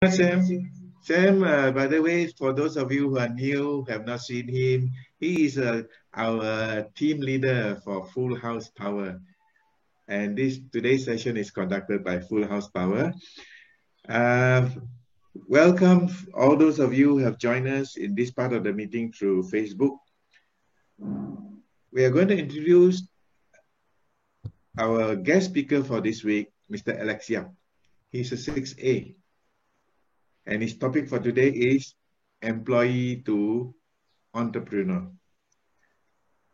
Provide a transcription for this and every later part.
Sam. Sam, by the way, for those of you who are new, have not seen him, he is our team leader for Full House Power. And today's session is conducted by Full House Power. Uh, Welcome, all those of you who have joined us in this part of the meeting through Facebook. We are going to introduce our guest speaker for this week, Mr. Alex Yap. He's a 6A. And his topic for today is employee to entrepreneur.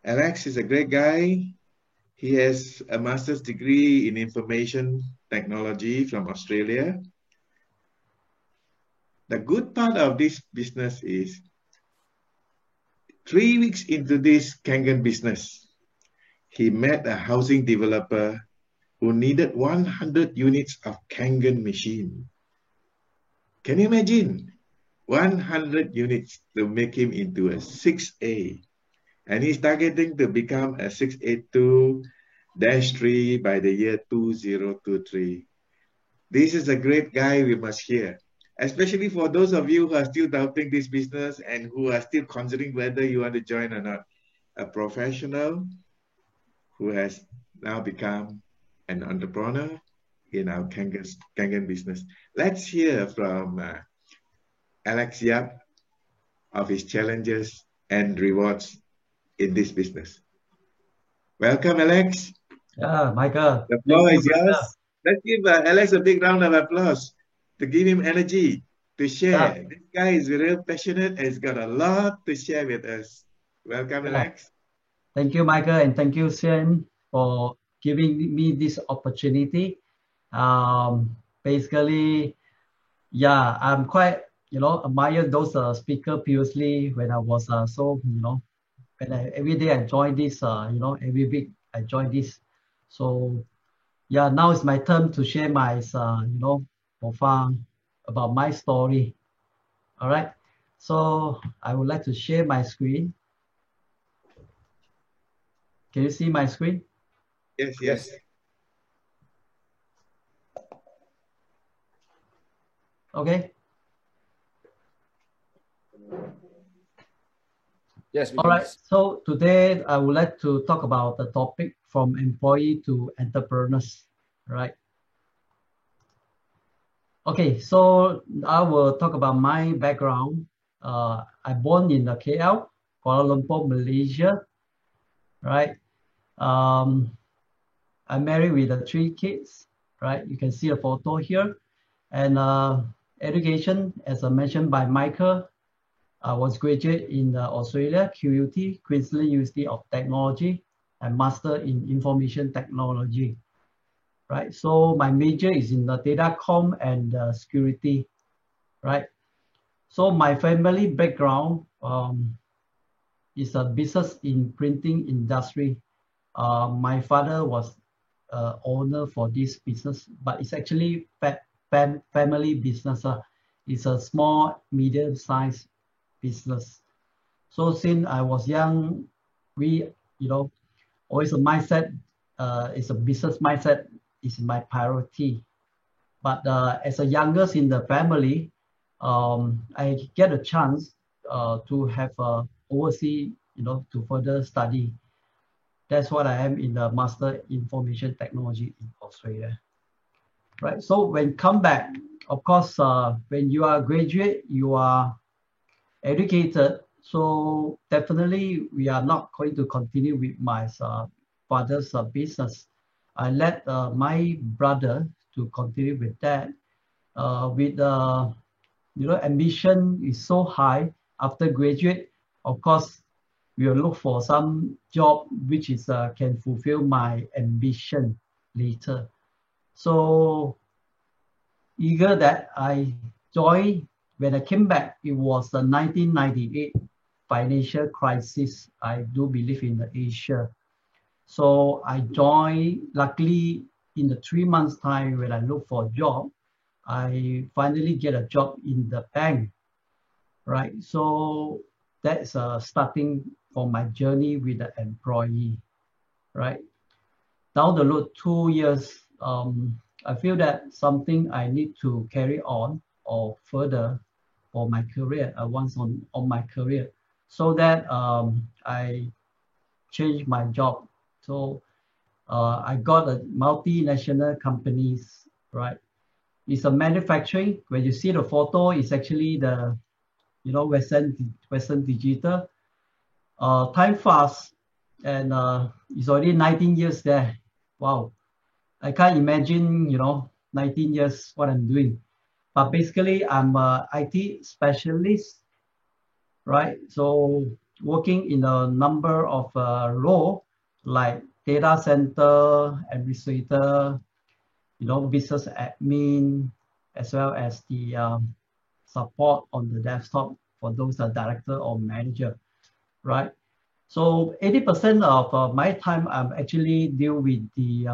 Alex is a great guy. He has a master's degree in information technology from Australia. The good part of this business is 3 weeks into this Kangen business, he met a housing developer who needed 100 units of Kangen machine. Can you imagine? 100 units to make him into a 6A. And he's targeting to become a 682-3 by the year 2023. This is a great guy we must hear, especially for those of you who are still doubting this business and who are still considering whether you want to join or not. A professional who has now become an entrepreneur in our Kangen business. Let's hear from Alex Yap of his challenges and rewards in this business. Welcome, Alex. Yeah, Michael. The floor is yours. Let's give Alex a big round of applause to give him energy to share. This guy is real passionate and he's got a lot to share with us. Welcome, Alex. Thank you, Michael, and thank you, Sam, for giving me this opportunity. Basically, yeah, I'm quite, admire those speaker previously when I was every day I join this, every week I join this. So, yeah, now it's my turn to share my, profile about my story. All right. So I would like to share my screen. Can you see my screen? Yes. Okay. Yes. All right. So today I would like to talk about the topic from employee to entrepreneurs. Right. Okay. So I will talk about my background. I born in the KL, Kuala Lumpur, Malaysia. Right. I'm married with 3 kids. Right. You can see a photo here. And education, as I mentioned by Michael, I was graduate in Australia, QUT, Queensland University of Technology, and master in information technology. Right. So my major is in the datacom and security. Right. So my family background is a business in printing industry. My father was owner for this business, but it's actually family business. It's a small, medium-sized business. So since I was young, we, always a mindset, it's a business mindset is my priority. But as a youngest in the family, I get a chance to have overseas, to further study. That's what I am in the Master Information Technology in Australia. Right. So when come back, of course, when you are a graduate, you are educated. So definitely we are not going to continue with my father's business. I let my brother to continue with that. With ambition is so high after graduate, of course, we will look for some job which is can fulfill my ambition later. So eager that I joined. When I came back, it was the 1998 financial crisis. I do believe in the Asia. So I joined, luckily in the 3 months time when I look for a job, I finally get a job in the bank, right? So that's starting for my journey with the employee, right? Down the road 2 years, I feel that something I need to carry on. or further for my career. I want on my career, so that I changed my job. So I got a multinational companies, right? It's a manufacturing. When you see the photo, it's actually the, Western Digital. Time fast, and it's already 19 years there. Wow, I can't imagine, 19 years what I'm doing. But basically, I'm a IT specialist, right? So working in a number of role like data center administrator, business admin, as well as the support on the desktop for those director or manager, right? So 80% of my time I'm actually deal with the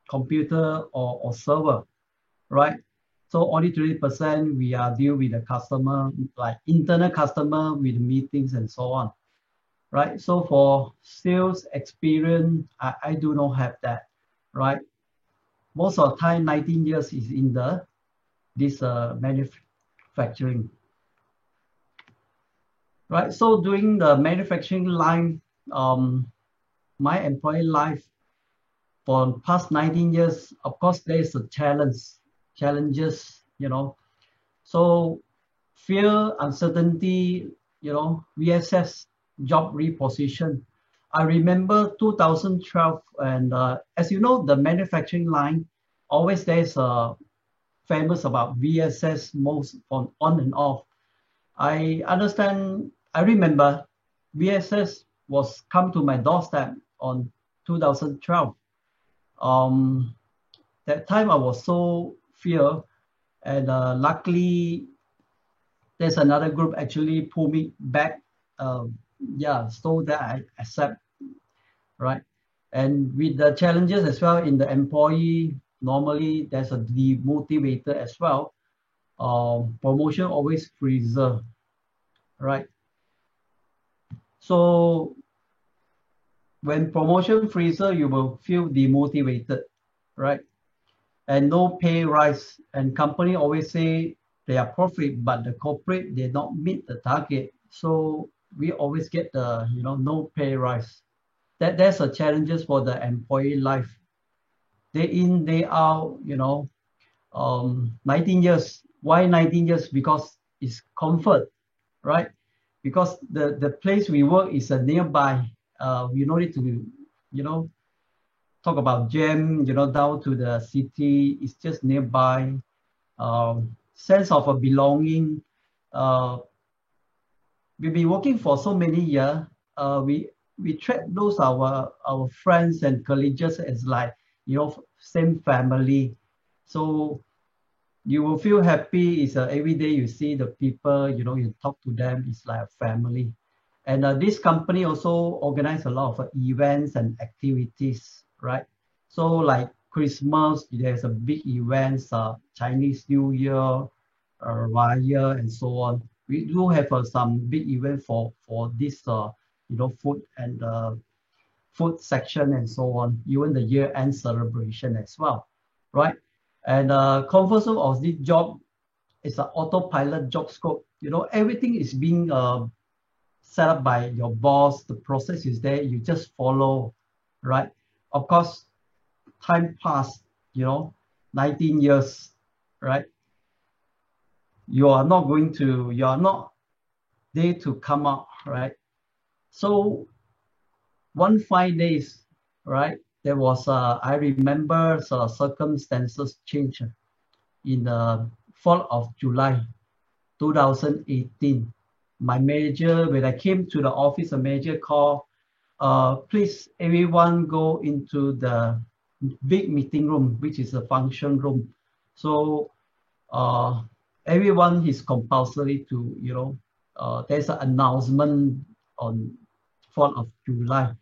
computer or server, right? So only 20% we are deal with the customer, like internal customer with meetings and so on, right? So for sales experience, I do not have that, right? Most of the time, 19 years is in this manufacturing, right? So during the manufacturing line, my employee life for past 19 years, of course, there is a challenges, So fear, uncertainty, VSS job reposition. I remember 2012, and as you know, the manufacturing line, always there's famous about VSS most on and off. I understand, I remember VSS was come to my doorstep on 2012. That time I was so fear, and luckily there's another group actually pull me back. So that I accept, right? And with the challenges as well in the employee, normally there's a demotivator as well. Promotion always freezer, right? So when promotion freezer, you will feel demotivated, right? And no pay rise, and company always say they are profit, but the corporate did not meet the target. So we always get the, no pay rise. There's a challenges for the employee life. Day in, day out, 19 years. Why 19 years? Because it's comfort, right? Because the place we work is a nearby. We don't need to, talk about jam, down to the city. It's just nearby. Sense of a belonging. We've been working for so many years. We treat those our friends and colleagues as like, same family. So you will feel happy. It's every day you see the people, you talk to them. It's like a family. And this company also organize a lot of events and activities, right? So like Christmas, there's a big events, Chinese New Year, Raya, and so on. We do have some big event for this, food and food section and so on. Even the year-end celebration as well, right? And comfort zone of this job is an autopilot job scope. Everything is being set up by your boss. The process is there. You just follow, right? Of course, time passed, 19 years, right? You are not there to come out, right? So one 5 days, right? There was, I remember circumstances change in the 4th of July, 2018. My manager, when I came to the office, a manager called, please everyone go into the big meeting room, which is a function room. So everyone is compulsory to, there's an announcement on 4th of July.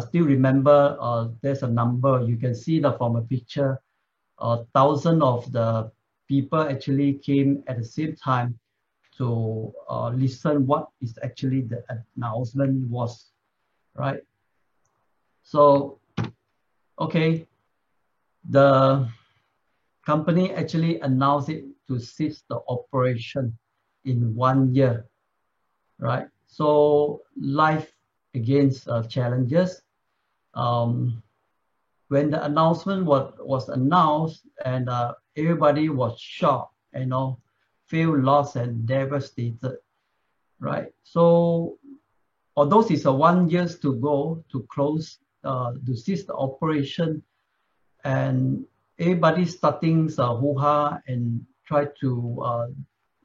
Still remember, there's a number, you can see that from a picture, 1,000 of the people actually came at the same time to listen what is actually the announcement was, right? So, okay, the company actually announced it to cease the operation in 1 year, right? So life against challenges. When the announcement was announced, and everybody was shocked, feel lost and devastated, right? So although it's a 1 year to go to close, to cease the operation, and everybody starting hoo-ha and try to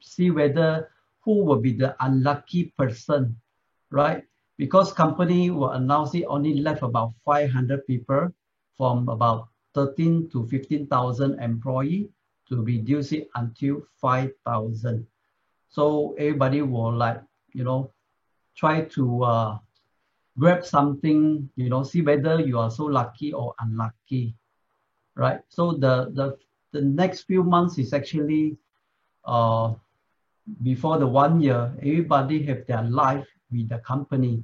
see whether who will be the unlucky person, right? Because company will announce it only left about 500 people from about 13 to 15,000 employees to reduce it until 5,000. So everybody will try to grab something, see whether you are so lucky or unlucky, right? So the next few months is actually before the 1 year, everybody have their life with the company.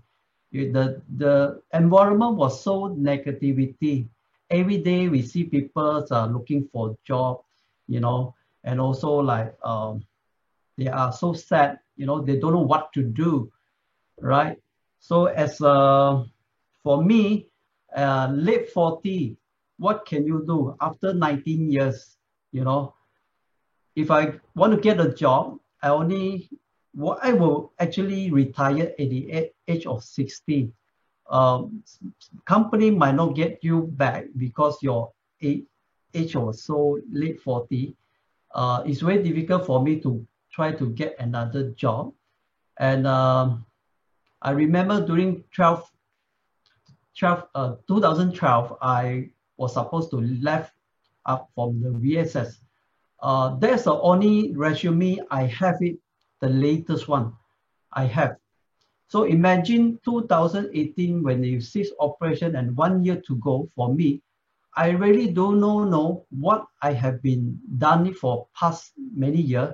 The environment was so negativity. Every day we see people looking for job, and also they are so sad, they don't know what to do, right? So as for me, late 40, what can you do after 19 years? If I want to get a job, I will actually retire at the age of 60. Company might not get you back because your age was so late 40. It's very difficult for me to try to get another job. And I remember during 2012, I was supposed to left up from the VSS. That's the only resume I have, the latest one I have. So imagine 2018 when you cease operation and 1 year to go for me. I really don't know what I have been done for past many years.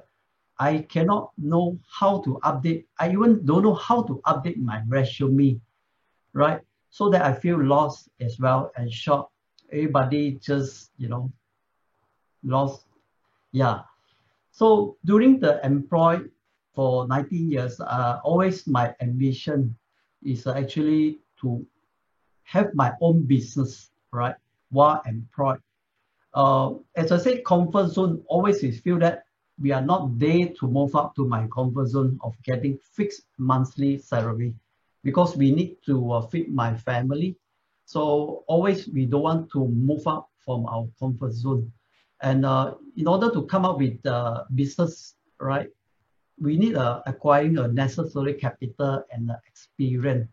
I cannot know how to update. I even don't know how to update my resume, right? So that I feel lost as well and shocked. Everybody just, lost. Yeah. So during the employed for 19 years, always my ambition is actually to have my own business, right? While employed. As I said, comfort zone, always is feel that we are not there to move up to my comfort zone of getting fixed monthly salary, because we need to feed my family. So always we don't want to move up from our comfort zone. And in order to come up with the business, right, we need acquiring a necessary capital and experience,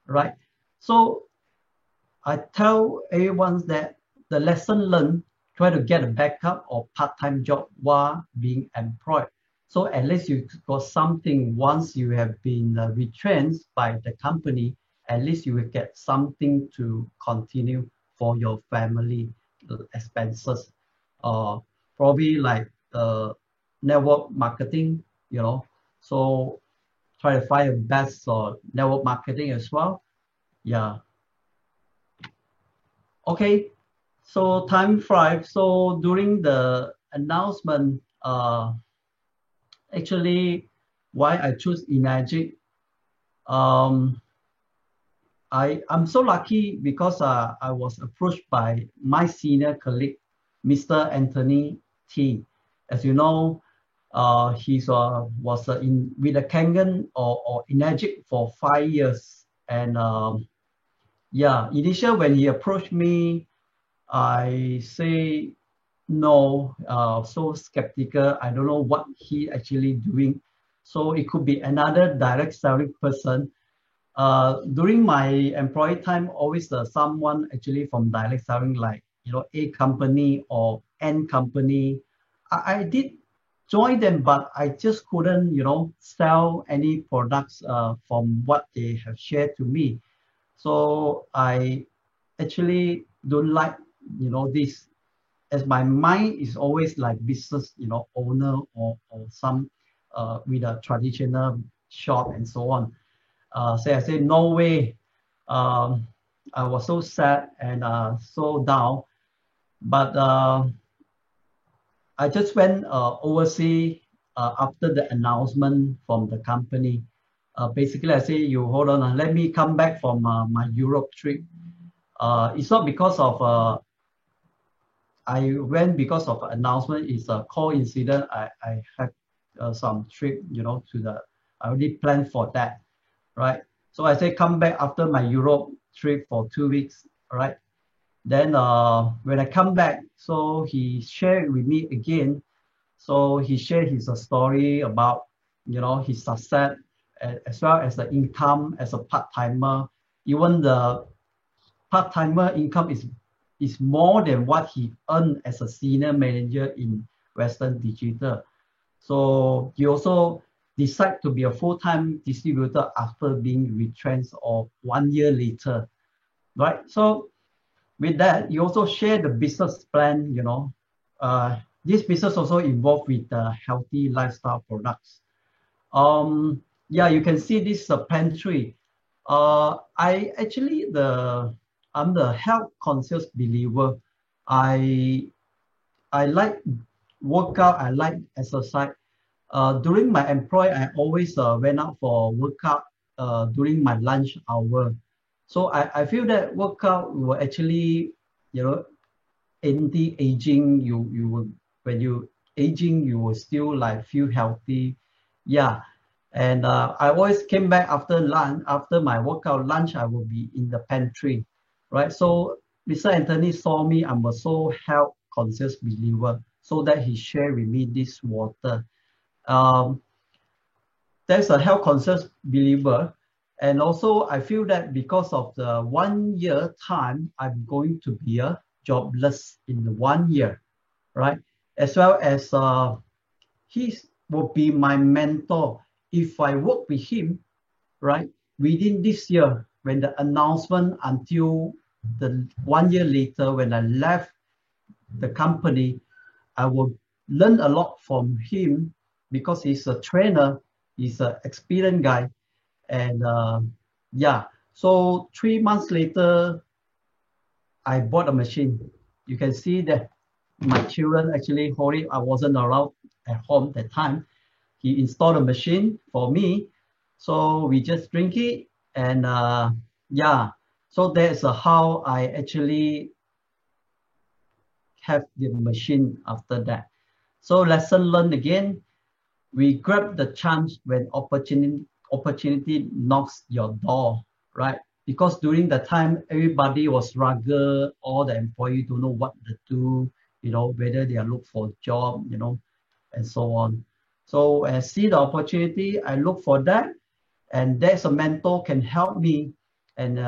right? So I tell everyone that the lesson learned, try to get a backup or part-time job while being employed. So at least you got something. Once you have been retrenched by the company, at least you will get something to continue for your family expenses. Probably like network marketing, so try to find a best network marketing as well. Yeah. Okay, so time flies. So during the announcement, actually, why I choose Enagic, I'm so lucky because I was approached by my senior colleague, Mr. Anthony T. As you know, he was with the Kangen or Enagic for 5 years. And yeah, initially when he approached me, I say no, so skeptical. I don't know what he actually doing. So it could be another direct selling person. During my employee time, always someone actually from direct selling, like A company or N company. I did join them, but I just couldn't sell any products from what they have shared to me. So I actually don't like this, as my mind is always like business owner or some with a traditional shop and so on. So I said no way. I was so sad and so down, but I just went overseas after the announcement from the company. Basically, I say, you hold on, let me come back from my Europe trip. It's not because of I went because of announcement. It's a coincidence. I have some trip, to the. I already planned for that, right? So I say come back after my Europe trip for 2 weeks, right? Then when I come back, so he shared with me again. So he shared his story about, his success as well as the income as a part-timer. Even the part-timer income is more than what he earned as a senior manager in Western Digital. So he also decided to be a full-time distributor after being retrenched or 1 year later, right? So with that, you also share the business plan, this business also involved with healthy lifestyle products. Yeah, you can see this pantry. I'm the health conscious believer. I like workout, I like exercise. During my employ, I always went out for workout during my lunch hour. So I feel that workout will actually, anti-aging. You will, when you aging, you will still like feel healthy. Yeah. And I always came back after lunch, after my workout lunch, I will be in the pantry, right? So Mr. Anthony saw me, I'm a so health conscious believer, so that he shared with me this water. There's a health conscious believer. And also I feel that because of the 1 year time, I'm going to be jobless in the 1 year, right? As well as he will be my mentor. If I work with him, right, within this year, when the announcement until the 1 year later, when I left the company, I will learn a lot from him because he's a trainer, he's an experienced guy. And yeah, so 3 months later, I bought a machine. You can see that my children actually hold it. I wasn't around at home that time. He installed a machine for me. So we just drink it. And yeah, so that's how I actually have the machine after that. So lesson learned again, we grab the chance when opportunity knocks your door, right? Because during the time, everybody was rugged, all the employees don't know what to do, whether they are look for a job, and so on. So I see the opportunity, I look for that, and there's a mentor can help me. And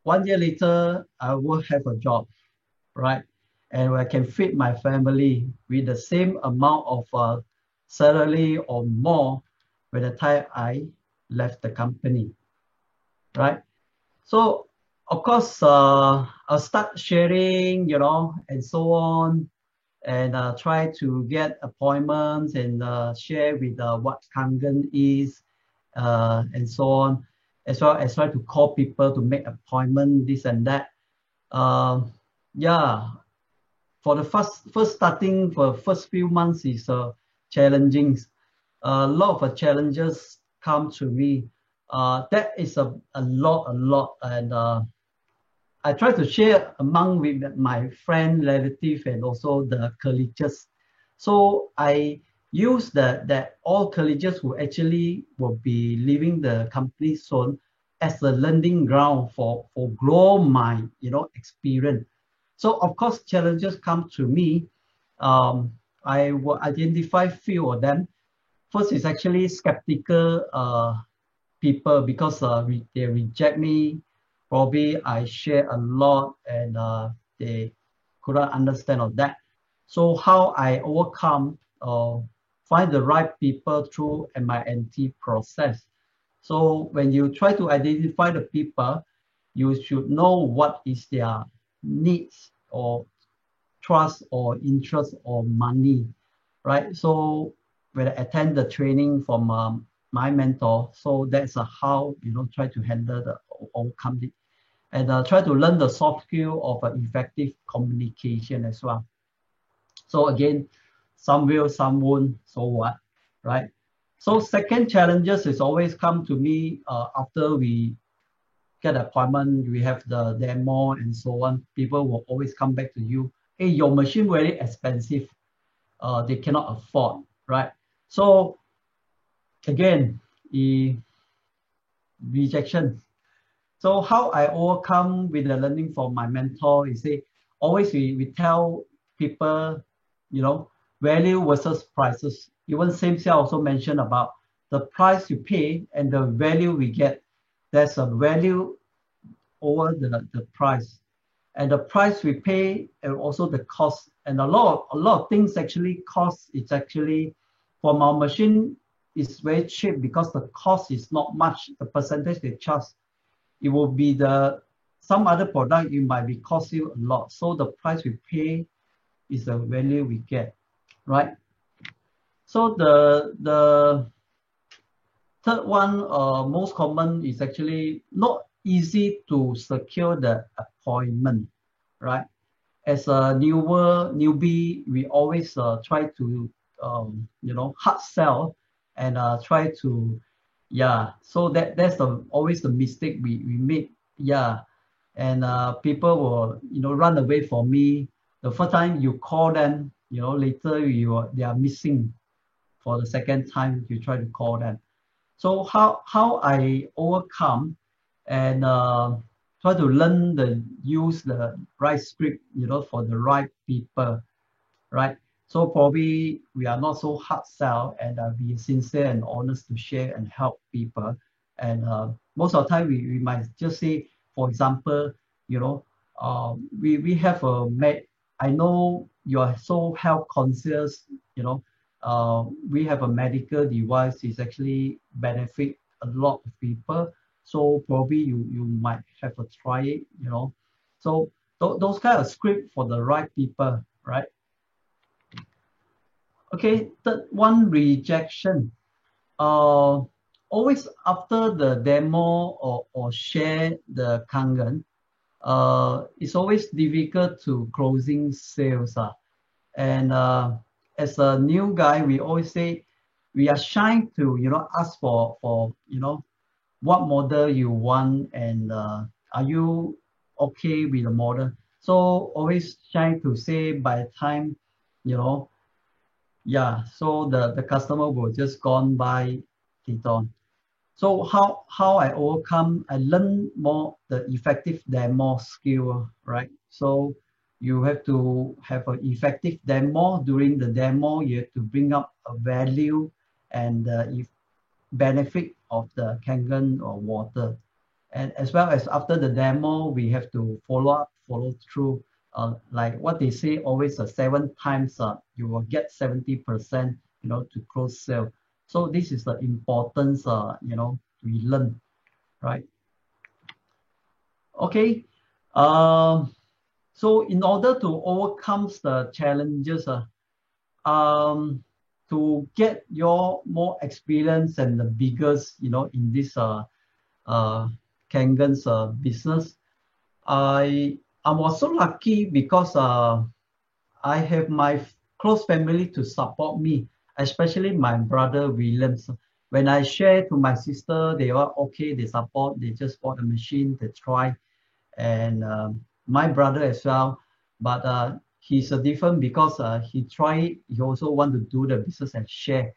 1 year later, I will have a job, right? And I can feed my family with the same amount of salary or more by the time I left the company, right? So of course, I'll start sharing, and so on, and try to get appointments and share with what Kangen is, and so on, as well as try to call people to make appointment, this and that. Yeah, for the first starting for the first few months is challenging. A lot of challenges come to me. That is a lot, and I try to share among with my friend, relative, and also the colleagues. So I use that all colleagues who actually will be leaving the company soon as a learning ground for grow my experience. So of course challenges come to me. I will identify few of them. First is actually skeptical people because they reject me. Probably I share a lot and they couldn't understand of that. So how I overcome find the right people through MINT process. So when you try to identify the people, you should know what is their needs or trust or interest or money, right? So when I attend the training from my mentor, so that's how try to handle the overcome it, and try to learn the soft skill of effective communication as well. So again, some will, some won't, so what, right? So second challenges is always come to me after we get an appointment, we have the demo and so on. People will always come back to you. Hey, your machine very expensive. They cannot afford, right? So again, the rejection. So how I overcome with the learning from my mentor is say, always we tell people, you know, value versus prices. Even same Sia also mentioned about the price you pay and the value we get. There's a value over the price. And the price we pay and also the cost. And a lot of things actually cost, it's actually from our machine is very cheap because the cost is not much. The percentage they charge, it will be some other product, it might be cost you a lot. So the price we pay is the value we get, right? So the third one, most common is actually not easy to secure the appointment, right? As a newbie, we always try to, you know, hard sell and try to, yeah. So that's always the mistake we make, yeah. And people will, you know, run away from me. The first time you call them, you know, later they are missing for the second time you try to call them. So how I overcome and try to use the right script, you know, for the right people, right? So probably we are not so hard sell and be sincere and honest to share and help people. And most of the time we might just say, for example, you know, we have I know you are so health conscious, you know, we have a medical device is actually benefit a lot of people. So probably you might have a try it, you know. So those kind of script for the right people, right? Okay, third one, rejection. Always after the demo or share the Kangen, it's always difficult to closing sales. And as a new guy, we always say we are shy to, you know, ask for you know, what model you want and are you okay with the model? So always shy to say by the time, you know, yeah, so the customer will just gone by later on. So how I overcome, I learn more the effective demo skill, right? So you have to have an effective demo. During the demo, you have to bring up a value and if benefit of the Kangen or water. And as well as after the demo, we have to follow through. Like what they say, always 7 times you will get 70%, you know, to close sale. So this is the importance, you know, we learn, right? Okay. So in order to overcome the challenges, to get your more experience and the biggest, you know, in this Kangen's business, I'm also lucky because I have my close family to support me, especially my brother Williams. When I share to my sister, they are okay, they support, they just bought a machine, they try. And my brother as well, but he's a different because he tried, he also want to do the business and share.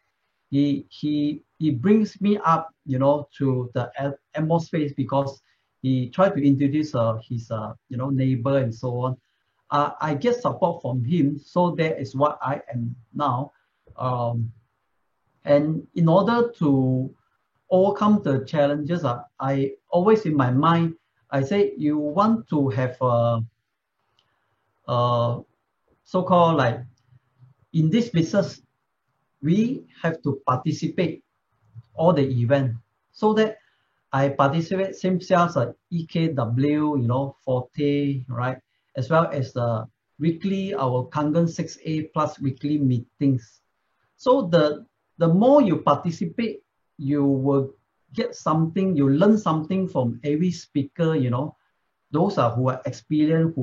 He brings me up, you know, to the atmosphere because he tried to introduce his you know, neighbor and so on. I get support from him, so that is what I am now. And in order to overcome the challenges, I always in my mind, I say you want to have a so-called like in this business, we have to participate all the event so that I participate same sales like EKW, you know, Forte, right? As well as the weekly, our Kangen 6A plus weekly meetings. So the more you participate, you will get something, you learn something from every speaker, you know. Those are who are experienced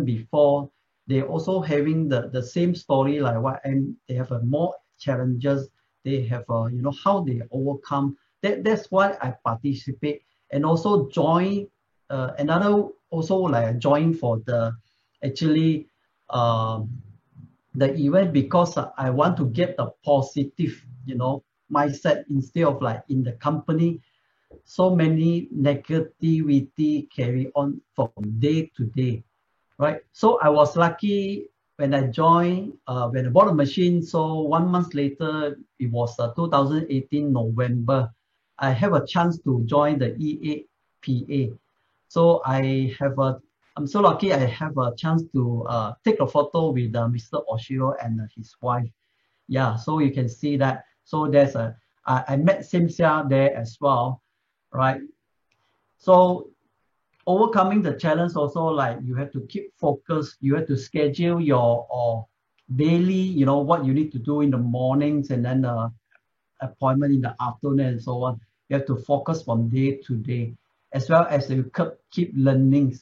before. they also having the same story like what, and they have a more challenges. They have you know, how they overcome. That's why I participate and also join another, also like join for the actually the event, because I want to get the positive, you know, mindset instead of like in the company so many negativity carry on from day to day, right? So I was lucky when I joined, when I bought a machine. So 1 month later, it was 2018 November, I have a chance to join the EAPA. So I'm so lucky I have a chance to take a photo with Mr. Oshiro and his wife. Yeah, so you can see that. So I met Simsia there as well, right? So overcoming the challenge also, like you have to keep focused, you have to schedule your or daily, you know, what you need to do in the mornings, and then the appointment in the afternoon and so on. You have to focus from day to day, as well as you keep learning,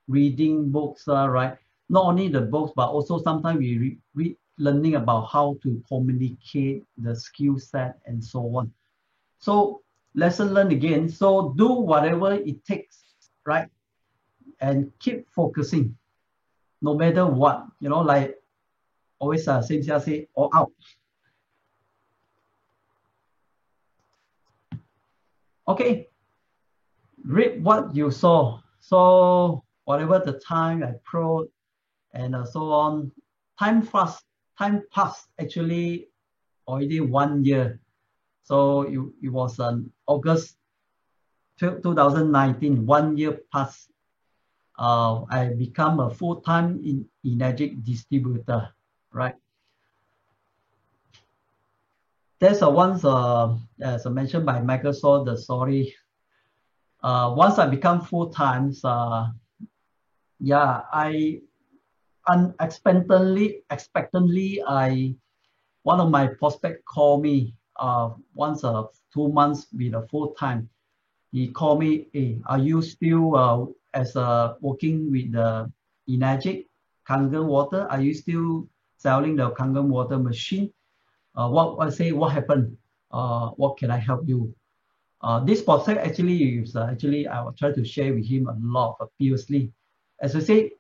reading books, right? Not only the books, but also sometimes we read learning about how to communicate, the skill set and so on. So lesson learned again. So do whatever it takes, right? And keep focusing, no matter what. You know, like always Cynthia say, all out. Okay, read what you saw. So whatever the time I pro and so on, time passed actually already 1 year. So it was August 2019, 1 year passed. I become a full-time Energic distributor, right? There's once, as I mentioned by Microsoft, the story. Once I become full-time, yeah, I expectantly, one of my prospects called me once 2 months with a full-time. He called me, hey, are you still working with the Energic Kangen water? Are you still selling the Kangen water machine? What happened? What can I help you? This prospect actually is I will try to share with him a lot previously. As I say,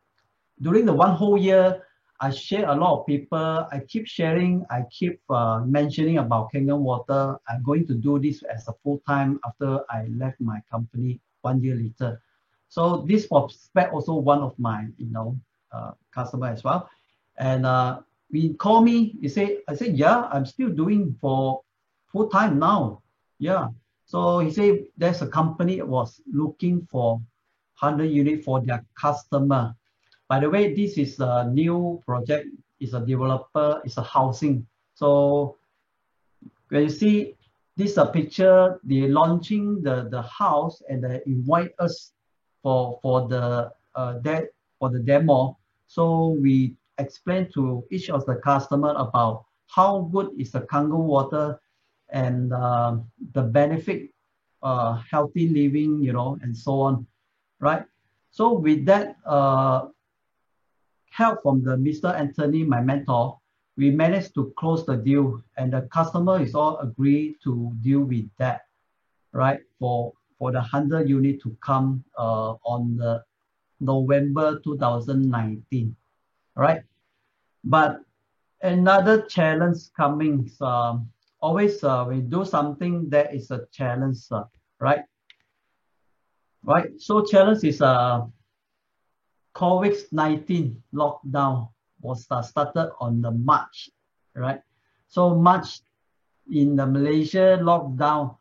during the 1 whole year, I share a lot of people. I keep sharing. I keep mentioning about Kangen water. I'm going to do this as a full-time after I left my company 1 year later. So this prospect also one of my customer as well. And he called me. I said, yeah, I'm still doing for full-time now. Yeah. So he said there's a company was looking for 100 units for their customer. By the way, this is a new project. It's a developer. It's a housing. So when you see this picture, they're launching the house and they invite us for the demo. So we explain to each of the customer about how good is the Kangen water and the benefit, healthy living, you know, and so on, right? So with that help from the Mr. Anthony, my mentor, we managed to close the deal, and the customer is all agreed to deal with that, right? For the 100 unit to come on the November 2019, right? But another challenge coming. Always we do something that is a challenge, right? Right. So challenge is COVID-19 lockdown was started on the March, right? So March in the Malaysia lockdown.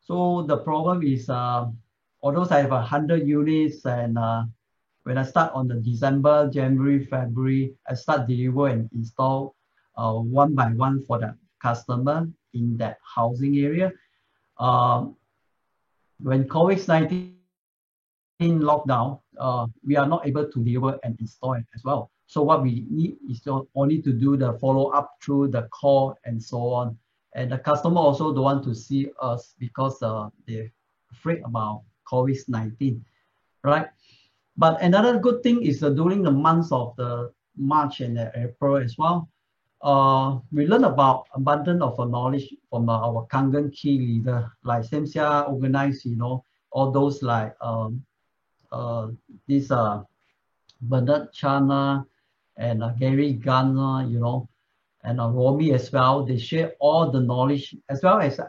So the problem is, although I have 100 units, and when I start on the December, January, February, I start deliver and install one by one for the customer in that housing area. When COVID-19 lockdown, we are not able to deliver and install it as well. So what we need is only to do the follow-up through the call and so on. And the customer also don't want to see us because they're afraid about COVID-19, right? But another good thing is during the months of the March and April as well. We learn about abundance of knowledge from our Kangen key leader, like Samsia organized, all those like this Bernard Chana and Gary Garner, and Romy as well. They share all the knowledge as well as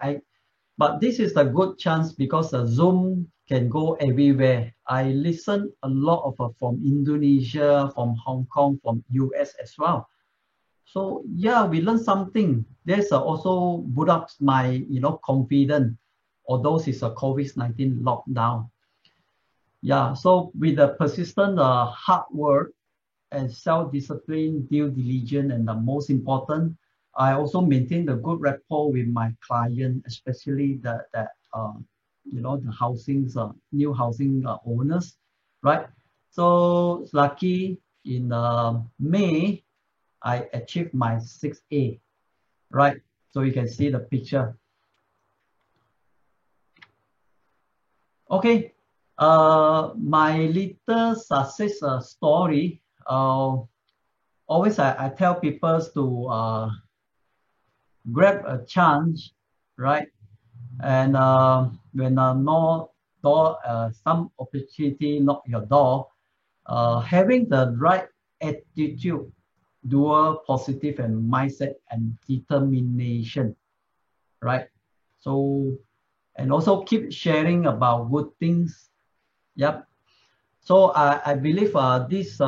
but this is a good chance because Zoom can go everywhere. I listen a lot of from Indonesia, from Hong Kong, from US as well. So yeah, we learn something. There's also put up my confidence, although it's a COVID-19 lockdown. Yeah, so with the persistent hard work and self-discipline, due diligence, and the most important, I also maintain the good rapport with my client, especially the housing, new housing owners, right? So it's lucky in May, I achieved my 6A, right? So you can see the picture. Okay, my little success story. Always I tell people to grab a chance, right? And when some opportunity knock your door, having the right attitude, dual positive and mindset and determination, right? So, and also keep sharing about good things. Yep. So I believe this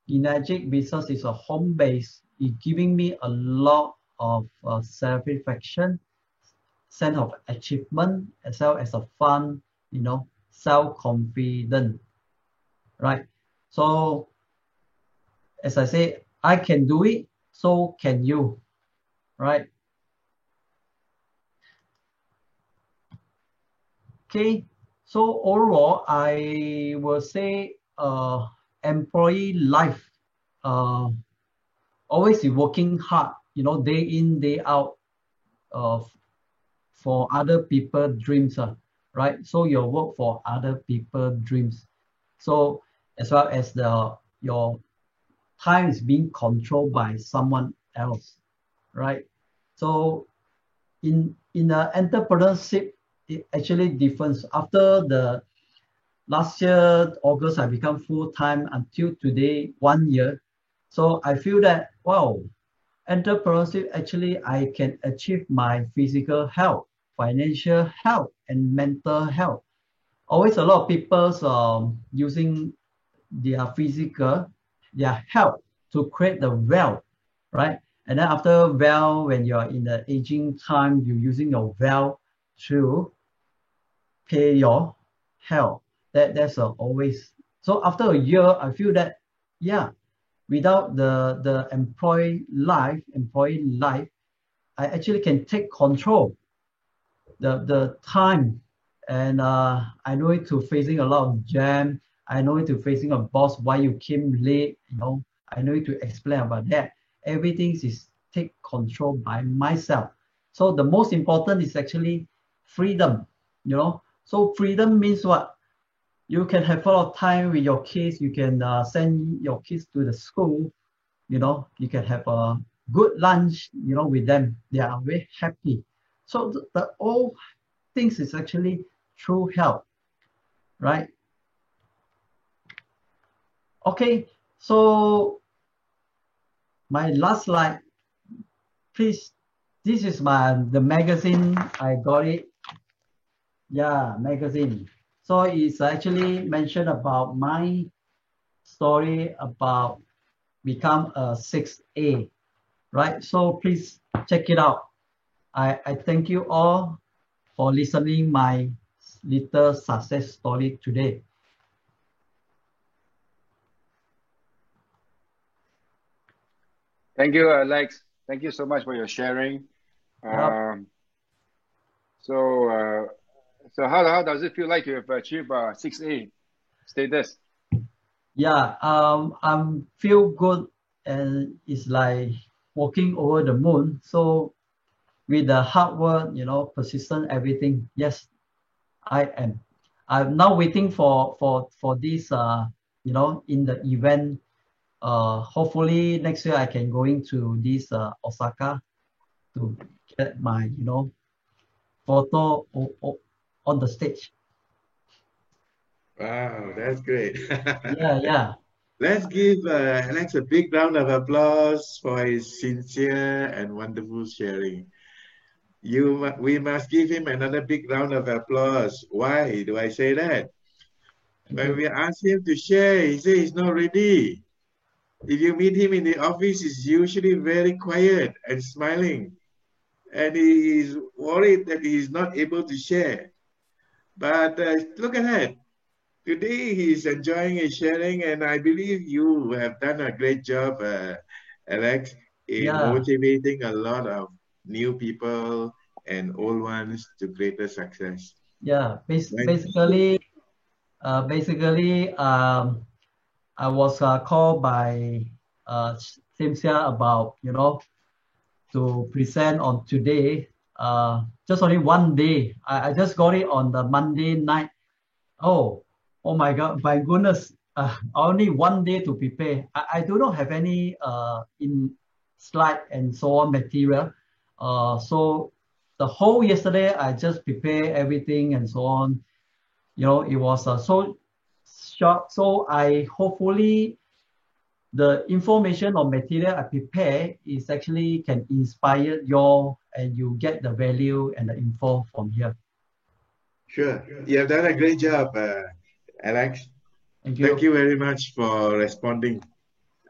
Enagic business is a home base. It's giving me a lot of satisfaction, sense of achievement, as well as a fun, self-confidence, right? So as I say, I can do it, so can you, right? Okay, so overall, I will say employee life, always working hard, day in, day out for other people's dreams, right? So you work for other people's dreams. So as well as your time is being controlled by someone else, right? So in the entrepreneurship, it actually differs. After the last year, August, I become full-time until today, 1 year. So I feel that, wow, entrepreneurship, actually, I can achieve my physical health, financial health, and mental health. Always a lot of people using their physical, their health to create the wealth, right? And then after wealth, when you're in the aging time, you're using your wealth to pay your health. That's always. So after a year, I feel that, yeah, without the employee life, I actually can take control the time, and I know it to facing a lot of jam. I know it to facing a boss, why you came late, I know it to explain about that. Everything is take control by myself. So the most important is actually freedom, So freedom means what? You can have a lot of time with your kids. You can send your kids to the school. You can have a good lunch, with them. They are very happy. So the all things is actually true health, right? Okay, so my last slide, please. This is the magazine. I got it. Yeah, magazine. So it's actually mentioned about my story about become a 6A, right? So please check it out. I thank you all for listening my little success story today. Thank you, Alex. Thank you so much for your sharing. Yep. So how does it feel like you have achieved 6A status? Yeah, I'm feel good, and it's like walking over the moon. So with the hard work, persistent, everything. Yes, I am. I'm now waiting for this in the event hopefully next year I can go into this Osaka to get my photo on the stage. Wow, that's great. Yeah. Let's give Alex a big round of applause for his sincere and wonderful sharing. We must give him another big round of applause. Why do I say that? When we ask him to share, he says he's not ready. If you meet him in the office, he's usually very quiet and smiling. And he is worried that he's not able to share. But look at that. Today he's enjoying his sharing, and I believe you have done a great job, Alex, in motivating a lot of new people and old ones to greater success. Yeah, basically, I was called by Simsia about, to present on today. Just only one day. I just got it on the Monday night. Oh my God, my goodness. Only one day to prepare. I do not have any in slide and so on material. So the whole yesterday, I just prepare everything and so on. It was so short. So I hopefully the information or material I prepare is actually can inspire you and you get the value and the info from here. Sure. You have done a great job, Alex. Thank you. Thank you very much for responding.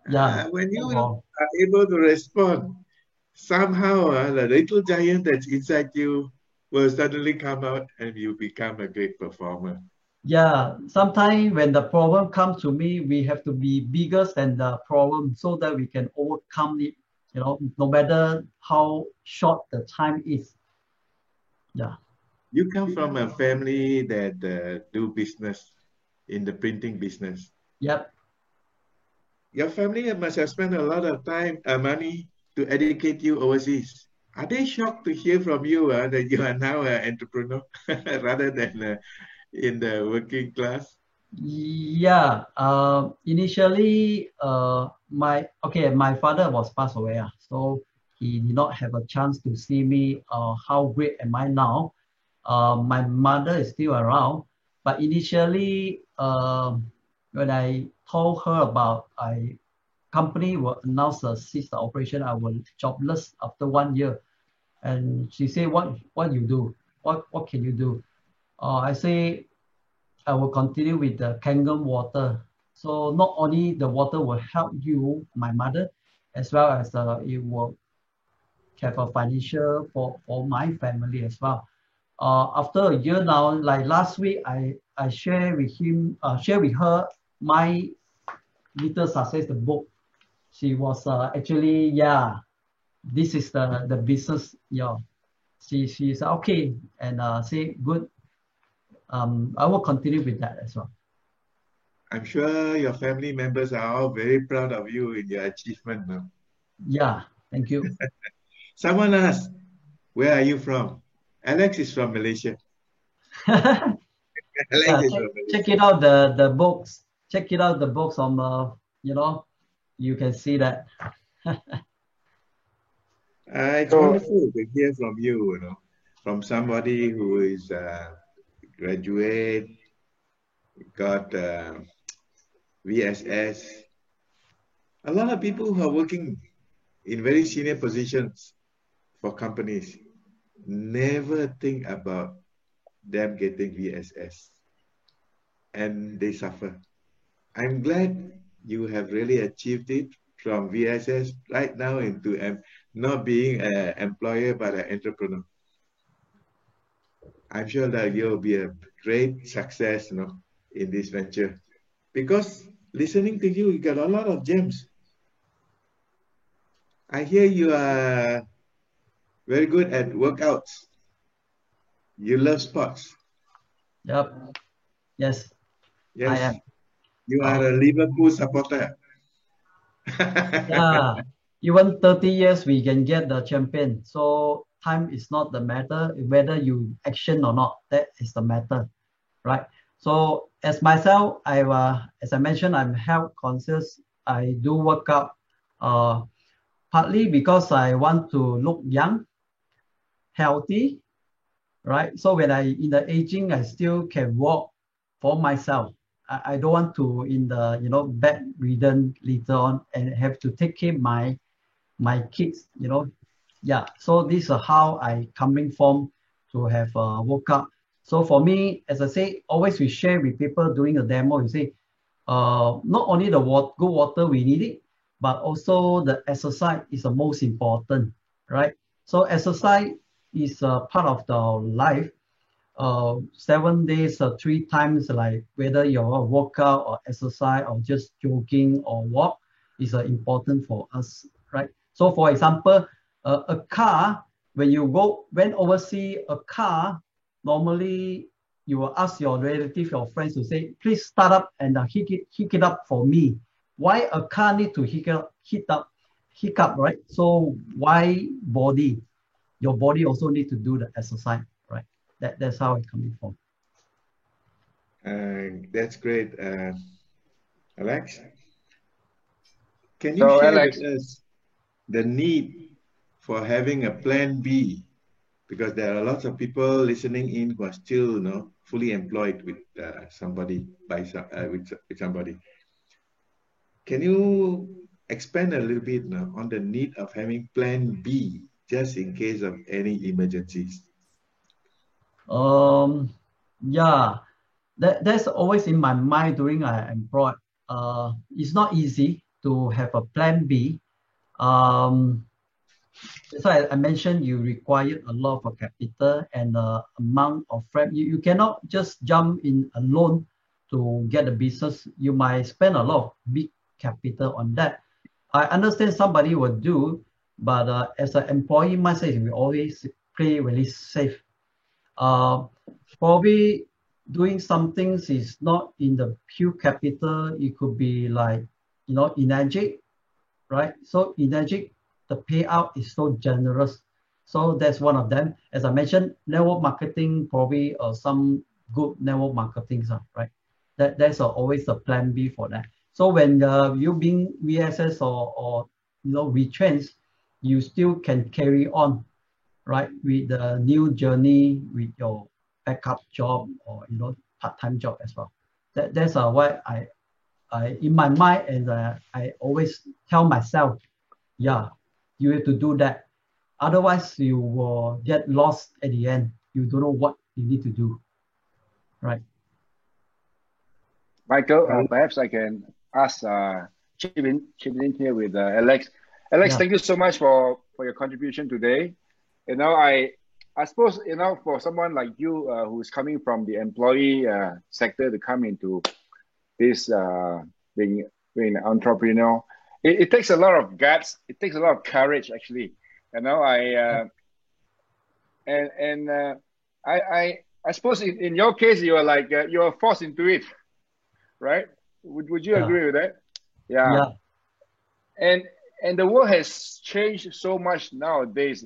Yeah. When you are able to respond, somehow the little giant that's inside you will suddenly come out and you become a great performer. Yeah, sometimes when the problem comes to me, we have to be bigger than the problem so that we can overcome it, no matter how short the time is. Yeah. You come from a family that do business in the printing business. Yep. Your family must have spent a lot of time, money to educate you overseas. Are they shocked to hear from you that you are now an entrepreneur rather than in the working class? Yeah. Initially, my father was passed away, so he did not have a chance to see me. How great am I now? My mother is still around, but initially, when I told her about company will announce a cease the operation, I was jobless after 1 year, and she said, "What you do? What can you do?" I say, I will continue with the Kangen water. So not only the water will help you, my mother, as well as it will have a financial for my family as well. After a year now, like last week, I share with her my little success, the book. She was actually, this is the business. Yeah, she said okay and say good. I will continue with that as well. I'm sure your family members are all very proud of you in your achievement now. Yeah, thank you. Someone asked, where are you from? Alex is from Malaysia. Check it out the books. Check it out the books on you can see that. It's wonderful to hear from you, from somebody who is graduate, got VSS. A lot of people who are working in very senior positions for companies never think about them getting VSS, and they suffer. I'm glad you have really achieved it from VSS right now into not being an employer but an entrepreneur. I'm sure that you'll be a great success, in this venture. Because listening to you, you got a lot of gems. I hear you are very good at workouts. You love sports. Yep. Yes. Yes. I am. You are a Liverpool supporter. Yeah. Even 30 years, we can get the champion. So time is not the matter. Whether you action or not, that is the matter, right? So as myself, as I mentioned, I'm health conscious. I do workout partly because I want to look young, healthy, right? So when I in the aging, I still can walk for myself. I don't want to in the bedridden later on and have to take care of my kids, Yeah. So this is how I coming from to have a workout. So for me, as I say, always we share with people during a demo, we say, not only the good water we need it, but also the exercise is the most important, right? So exercise is a part of the life. 7 days, 3 times, like whether you're a workout or exercise or just jogging or walk is important for us, right? So for example, a car, when you went overseas, a car, normally you will ask your relative or friends to say, please start up and heat it up for me. Why a car need to heat up, right? So why body? Your body also need to do the exercise, right? That's how it's coming from. That's great, Alex. Can you So, share Alex, with us the need for having a plan B? Because there are lots of people listening in who are still, fully employed with somebody with somebody. Can you expand a little bit on the need of having plan B just in case of any emergencies? Yeah, that's always in my mind during I employed. It's not easy to have a plan B. That's why I mentioned you require a lot of capital and the amount of friend. You cannot just jump in alone to get a business. You might spend a lot of big capital on that. I understand somebody will do, but as an employee myself, we always play really safe. Probably doing some things is not in the pure capital. It could be like, Enagic, right? So Enagic, the payout is so generous. So that's one of them. As I mentioned, network marketing, probably some good network marketing, right? That's always a plan B for that. So when you being VSS or retrenched, you still can carry on, right, with the new journey with your backup job or part-time job as well. That's why I in my mind, and I always tell myself, yeah, you have to do that. Otherwise, you will get lost at the end. You don't know what you need to do, right? Michael, perhaps I can ask chip in here with Alex. Alex, Yeah. thank you so much for your contribution today. I suppose for someone like you who's coming from the employee sector to come into this being an entrepreneur, it takes a lot of guts. It takes a lot of courage, actually. I suppose in your case you are like you are forced into it, right? Would you agree with that? Yeah. And the world has changed so much nowadays.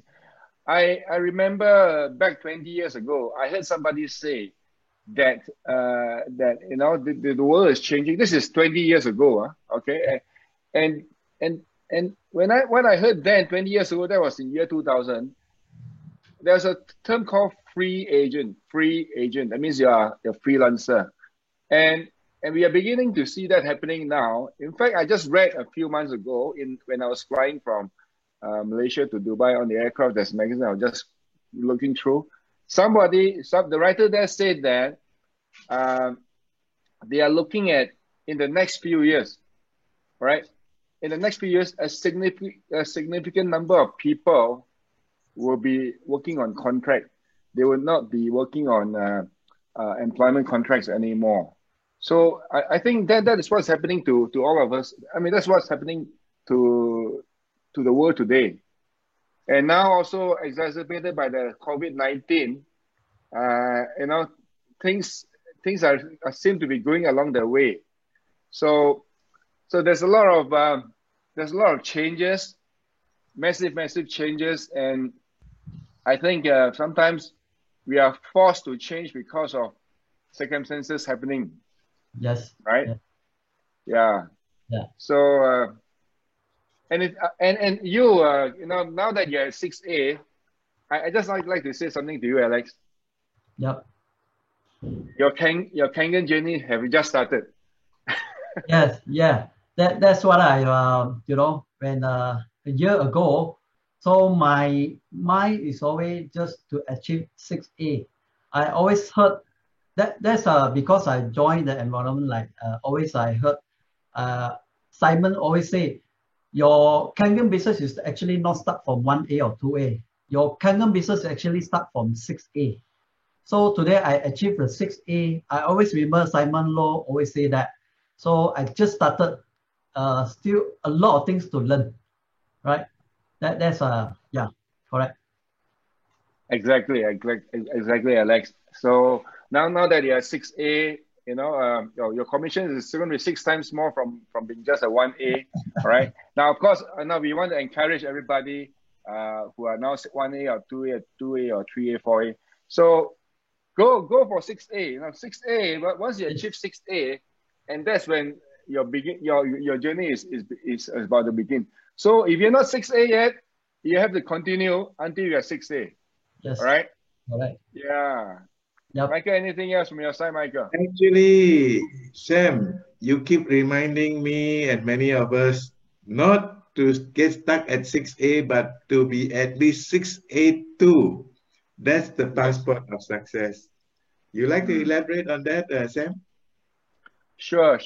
I remember back 20 years ago, I heard somebody say that the world is changing. This is 20 years ago, okay? And when I heard then 20 years ago, that was in year 2000. There's a term called free agent. Free agent. That means you're a freelancer, and we are beginning to see that happening now. In fact, I just read a few months ago when I was flying from Malaysia to Dubai on the aircraft. There's a magazine I was just looking through. The writer there said that they are looking at in the next few years, right? In the next few years, a significant number of people will be working on contract. They will not be working on employment contracts anymore. So I think that is what's happening to all of us. I mean, that's what's happening to the world today. And now also exacerbated by the COVID-19, things seem to be going along their way. So there's a lot of changes, massive changes, and I think sometimes we are forced to change because of circumstances happening. Yes. Right. Yeah. Yeah. So and you you know, now that you're at 6A, I just like to say something to you, Alex. Yep. Your Kangen journey have just started. Yes, yeah. That's what I you know, when a year ago, so my mind is always just to achieve 6A. I always heard that's because I joined the environment, like always I heard Simon always say your Kangen business is actually not start from 1A or 2A. Your Kangen business actually start from 6A. So today I achieved the 6A. I always remember Simon Low always say that. So I just started, still a lot of things to learn, right? That's yeah, correct. Exactly, Alex. So now that you're 6A, you know, your commission is going to be 6 times more from being just a 1A. All right. Now, of course, now we want to encourage everybody who are now 1A or 2A, 2A or 3A, 4A. So go for 6A. You know, 6A. But once you achieve 6A, and that's when your journey is about to begin. So if you're not 6A yet, you have to continue until you're 6A. Yes. All right. All right. Yeah. Yep. Michael, anything else from your side, Michael? Actually, Sam, you keep reminding me and many of us not to get stuck at 6A, but to be at least 6A2. That's the passport of success. You like to elaborate on that, Sam? Sure.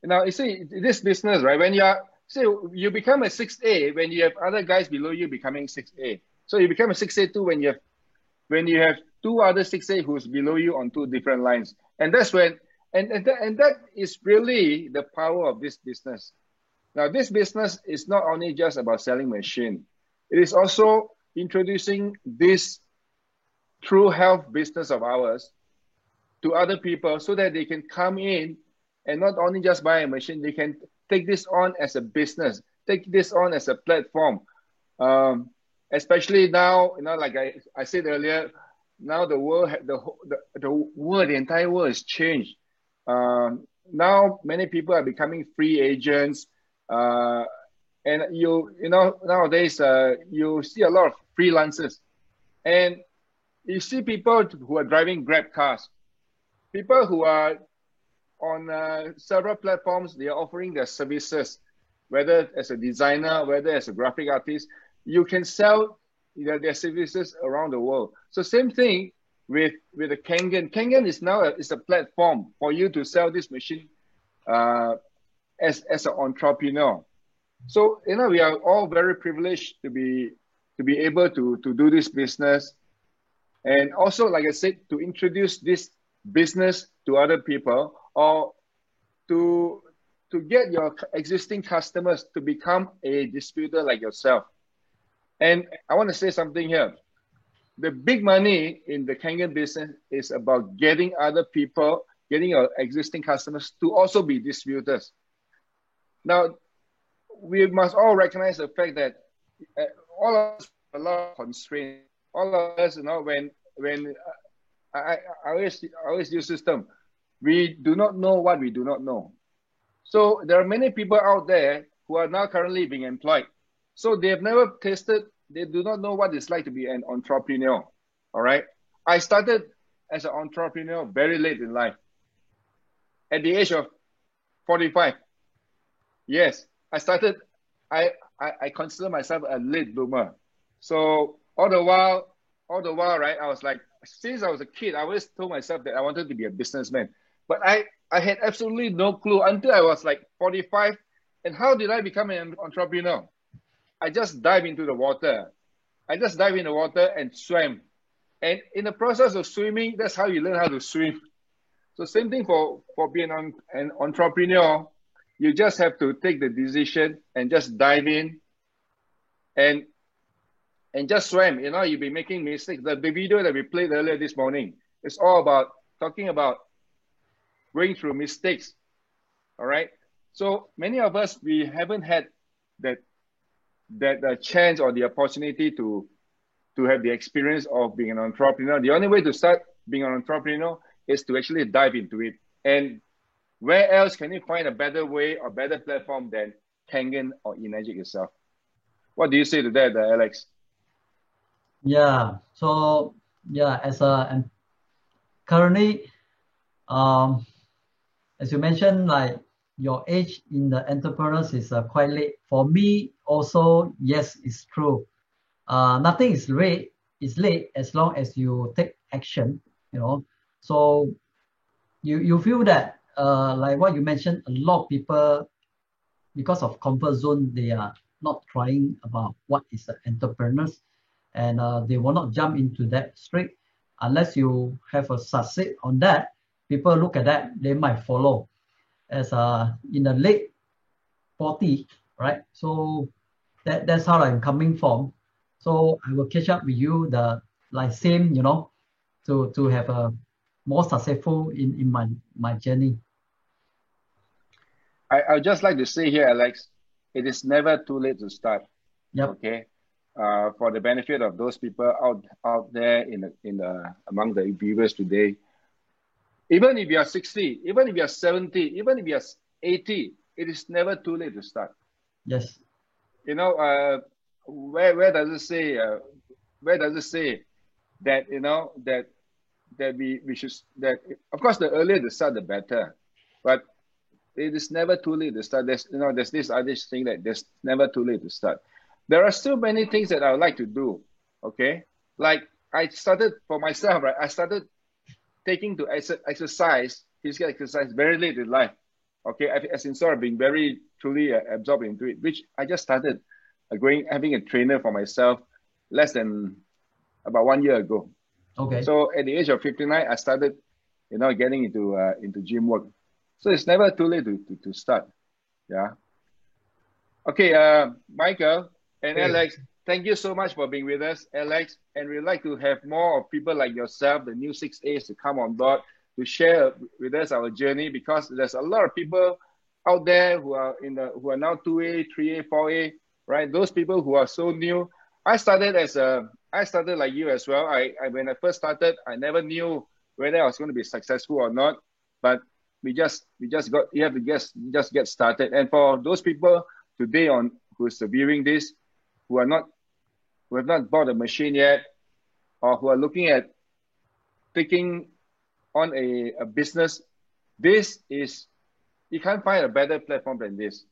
Now, you see, this business, right? When you become a 6A when you have other guys below you becoming 6A. So you become a 6A2 when you have two other 6A who's below you on two different lines. And that's when, and that is really the power of this business. Now, this business is not only just about selling machine. It is also introducing this true health business of ours to other people so that they can come in and not only just buy a machine, they can take this on as a business, take this on as a platform. Especially now, you know, like I said earlier, now the world, the entire world has changed. Now many people are becoming free agents, and you know nowadays you see a lot of freelancers, and you see people who are driving Grab cars, people who are on several platforms. They are offering their services, whether as a designer, whether as a graphic artist. You can sell their services around the world. So same thing with the Kangen. Kangen is now is a platform for you to sell this machine as an entrepreneur. So you know we are all very privileged to be able to do this business, and also like I said, to introduce this business to other people, or to get your existing customers to become a distributor like yourself. And I want to say something here. The big money in the Kangen business is about getting other people, getting your existing customers to also be distributors. Now, we must all recognize the fact that all of us have a lot of constraints. All of us, you know, when I always use system, we do not know what we do not know. So there are many people out there who are now currently being employed. So they have never tasted, they do not know what it's like to be an entrepreneur. All right. I started as an entrepreneur very late in life. At the age of 45. Yes, I started, I consider myself a late bloomer. So all the while, right, I was like, since I was a kid, I always told myself that I wanted to be a businessman. But I had absolutely no clue until I was like 45. And how did I become an entrepreneur? I just dived into the water. I just dived in the water and swam. And in the process of swimming, that's how you learn how to swim. So same thing for being an entrepreneur. You just have to take the decision and just dive in and just swim. You know, you'll be making mistakes. The video that we played earlier this morning, it's all about talking about going through mistakes. All right. So many of us, we haven't had that chance or the opportunity to have the experience of being an entrepreneur. The only way to start being an entrepreneur is to actually dive into it. And where else can you find a better way or better platform than Kangen or Energic itself? What do you say to that, Alex? Yeah. So yeah, and currently, as you mentioned, like your age in the entrepreneurs is quite late. For me, also, yes, it's true. Nothing is late. It's late as long as you take action. You know. So you feel that like what you mentioned, a lot of people, because of comfort zone, they are not trying about what is the entrepreneurs, and they will not jump into that straight unless you have a succeed on that. People look at that, they might follow. As in the late 40, right? So that's how I'm coming from. So I will catch up with you the like same, you know, to have a more successful in my journey. I would just like to say here, Alex, it is never too late to start. Yep. Okay. For the benefit of those people out there among the viewers today, even if you are 60, even if you are 70, even if you are 80, it is never too late to start. Yes. You know, where does it say? Where does it say that that we should, that of course the earlier the start the better, but it is never too late to start. There's this other thing that there's never too late to start. There are still many things that I would like to do. Okay, like I started for myself, right? I started taking to exercise, physical exercise, very late in life. Okay, as in sort of being very truly absorbed into it, which I just started having a trainer for myself less than about 1 year ago. Okay. So at the age of 59, I started, getting into gym work. So it's never too late to start. Yeah. Okay, Michael and Alex, thank you so much for being with us, Alex. And we'd like to have more of people like yourself, the new 6As, to come on board to share with us our journey, because there's a lot of people out there who are now 2A, 3A, 4A, right? Those people who are so new. I started like you as well. When I first started, I never knew whether I was going to be successful or not, but you have to just get started. And for those people today who's viewing this, who have not bought a machine yet, or who are looking at taking on a business, you can't find a better platform than this.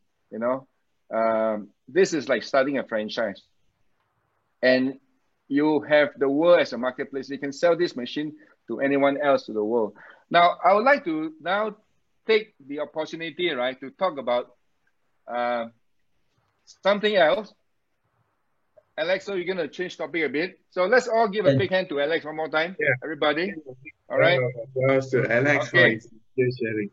This is like starting a franchise, and you have the world as a marketplace. You can sell this machine to anyone else to the world. Now, I would like to now take the opportunity, right, to talk about something else. Alex, so you're going to change topic a bit. So let's all give a big hand to Alex one more time, everybody. All right. To Alex for his sharing.